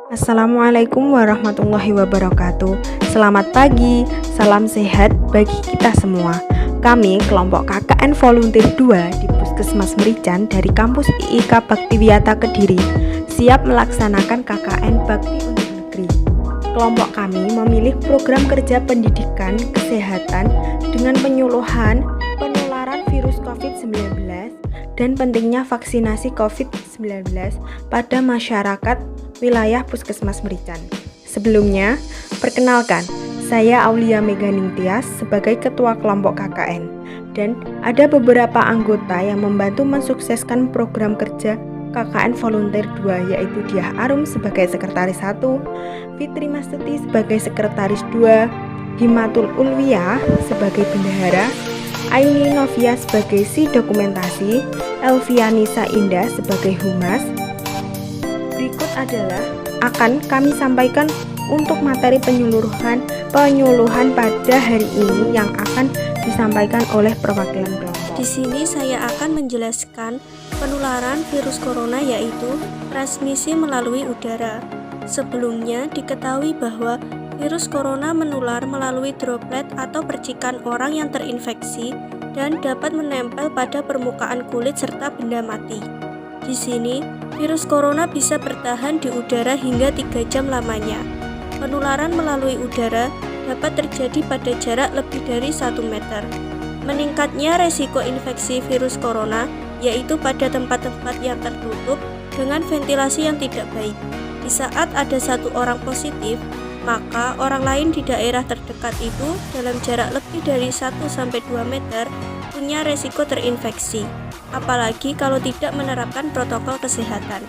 Assalamualaikum warahmatullahi wabarakatuh. Selamat pagi, salam sehat bagi kita semua. Kami kelompok KKN Volunteer 2 di Puskesmas Merican dari kampus IIK Baktiwiyata Kediri siap melaksanakan KKN Bakti untuk Negeri. Kelompok kami memilih program kerja pendidikan kesehatan dengan penyuluhan penularan virus COVID-19 dan pentingnya vaksinasi COVID-19 pada masyarakat wilayah Puskesmas Merican. Sebelumnya, perkenalkan, saya Aulia Meganing Tias sebagai Ketua Kelompok KKN dan ada beberapa anggota yang membantu mensukseskan program kerja KKN Volunteer 2 yaitu Diah Arum sebagai Sekretaris 1, Fitri Mastuti sebagai Sekretaris 2, Himatul Ulwiyah sebagai Bendahara, Aini Novia sebagai Si Dokumentasi, Elvianisa Indah sebagai Humas. Berikut adalah akan kami sampaikan untuk materi penyuluhan pada hari ini yang akan disampaikan oleh perwakilan kelompok. Di sini saya akan menjelaskan penularan virus corona yaitu transmisi melalui udara. Sebelumnya diketahui bahwa virus corona menular melalui droplet atau percikan orang yang terinfeksi dan dapat menempel pada permukaan kulit serta benda mati. Di sini, virus corona bisa bertahan di udara hingga 3 jam lamanya. Penularan melalui udara dapat terjadi pada jarak lebih dari 1 meter. Meningkatnya resiko infeksi virus corona yaitu pada tempat-tempat yang tertutup dengan ventilasi yang tidak baik. Di saat ada 1 orang positif, maka orang lain di daerah terdekat itu dalam jarak lebih dari 1-2 meter punya resiko terinfeksi, apalagi kalau tidak menerapkan protokol kesehatan.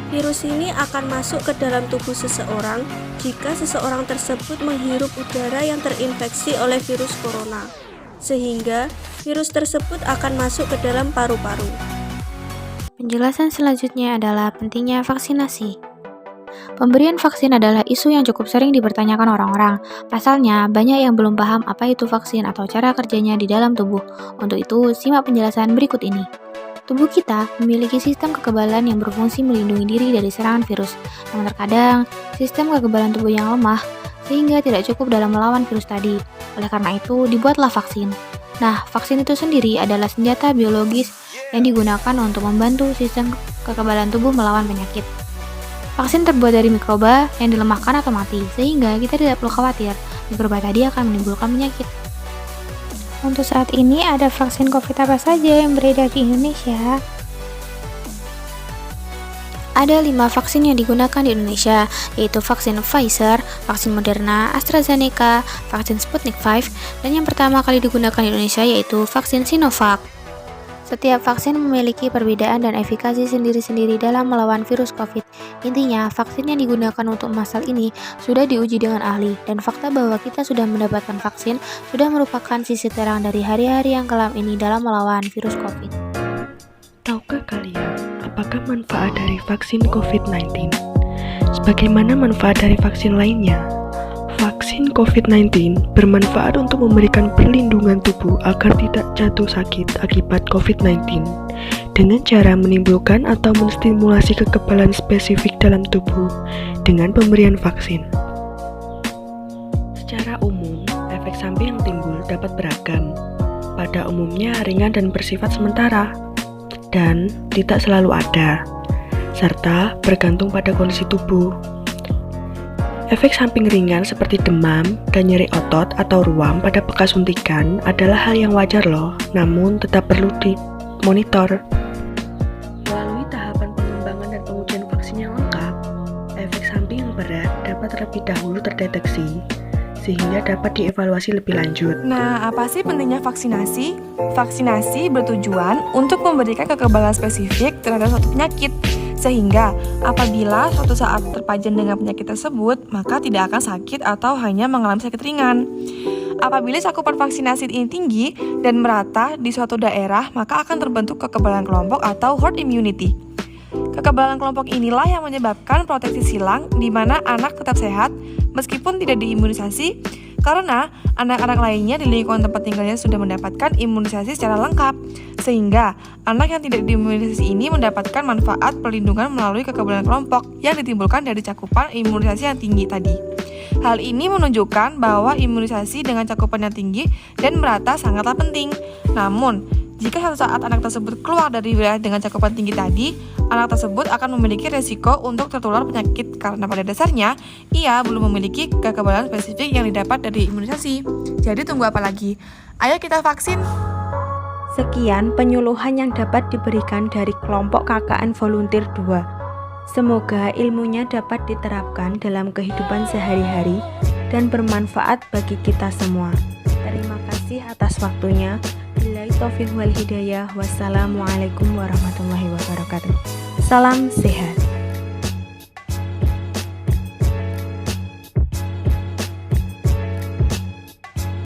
Virus ini akan masuk ke dalam tubuh seseorang jika seseorang tersebut menghirup udara yang terinfeksi oleh virus corona, sehingga virus tersebut akan masuk ke dalam paru-paru. Penjelasan selanjutnya adalah pentingnya vaksinasi. Pemberian vaksin adalah isu yang cukup sering dipertanyakan orang-orang. Pasalnya, banyak yang belum paham apa itu vaksin atau cara kerjanya di dalam tubuh. Untuk itu, simak penjelasan berikut ini. Tubuh kita memiliki sistem kekebalan yang berfungsi melindungi diri dari serangan virus. Namun terkadang, sistem kekebalan tubuh yang lemah sehingga tidak cukup dalam melawan virus tadi. Oleh karena itu, dibuatlah vaksin. Nah, vaksin itu sendiri adalah senjata biologis yang digunakan untuk membantu sistem kekebalan tubuh melawan penyakit. Vaksin terbuat dari mikroba yang dilemahkan atau mati, sehingga kita tidak perlu khawatir mikroba tadi akan menimbulkan penyakit. Untuk saat ini ada vaksin COVID apa saja yang beredar di Indonesia? Ada 5 vaksin yang digunakan di Indonesia, yaitu vaksin Pfizer, vaksin Moderna, AstraZeneca, vaksin Sputnik V, dan yang pertama kali digunakan di Indonesia yaitu vaksin Sinovac. Setiap vaksin memiliki perbedaan dan efikasi sendiri-sendiri dalam melawan virus COVID. Intinya, vaksin yang digunakan untuk masalah ini sudah diuji dengan ahli, dan fakta bahwa kita sudah mendapatkan vaksin sudah merupakan sisi terang dari hari-hari yang kelam ini dalam melawan virus COVID. Tahukah kalian, apakah manfaat dari vaksin COVID-19? Sebagaimana manfaat dari vaksin lainnya, vaksin COVID-19 bermanfaat untuk memberikan perlindungan tubuh agar tidak jatuh sakit akibat COVID-19 dengan cara menimbulkan atau menstimulasi kekebalan spesifik dalam tubuh dengan pemberian vaksin. Secara umum, efek samping yang timbul dapat beragam. Pada umumnya ringan dan bersifat sementara dan tidak selalu ada, serta bergantung pada kondisi tubuh. Efek samping ringan seperti demam dan nyeri otot atau ruam pada bekas suntikan adalah hal yang wajar loh, namun tetap perlu dimonitor. Melalui tahapan pengembangan dan pengujian vaksin yang lengkap, efek samping yang berat dapat terlebih dahulu terdeteksi, sehingga dapat dievaluasi lebih lanjut. Nah, apa sih pentingnya vaksinasi? Vaksinasi bertujuan untuk memberikan kekebalan spesifik terhadap suatu penyakit, sehingga apabila suatu saat terpajan dengan penyakit tersebut, maka tidak akan sakit atau hanya mengalami sakit ringan. Apabila cakupan vaksinasi ini tinggi dan merata di suatu daerah, maka akan terbentuk kekebalan kelompok atau herd immunity. Kekebalan kelompok inilah yang menyebabkan proteksi silang di mana anak tetap sehat meskipun tidak diimunisasi Karena anak-anak lainnya di lingkungan tempat tinggalnya sudah mendapatkan imunisasi secara lengkap, sehingga anak yang tidak diimunisasi ini mendapatkan manfaat perlindungan melalui kekebalan kelompok yang ditimbulkan dari cakupan imunisasi yang tinggi tadi. Hal ini menunjukkan bahwa imunisasi dengan cakupan yang tinggi dan merata sangatlah penting. Namun, jika suatu saat anak tersebut keluar dari wilayah dengan cakupan tinggi tadi, anak tersebut akan memiliki resiko untuk tertular penyakit karena pada dasarnya ia belum memiliki kekebalan spesifik yang didapat dari imunisasi. Jadi tunggu apa lagi? Ayo kita vaksin! Sekian penyuluhan yang dapat diberikan dari kelompok KKN Volunteer 2. Semoga ilmunya dapat diterapkan dalam kehidupan sehari-hari dan bermanfaat bagi kita semua. Terima kasih atas waktunya. Billahi taufiq wal hidayah. Wassalamualaikum warahmatullahi wabarakatuh. Salam sehat.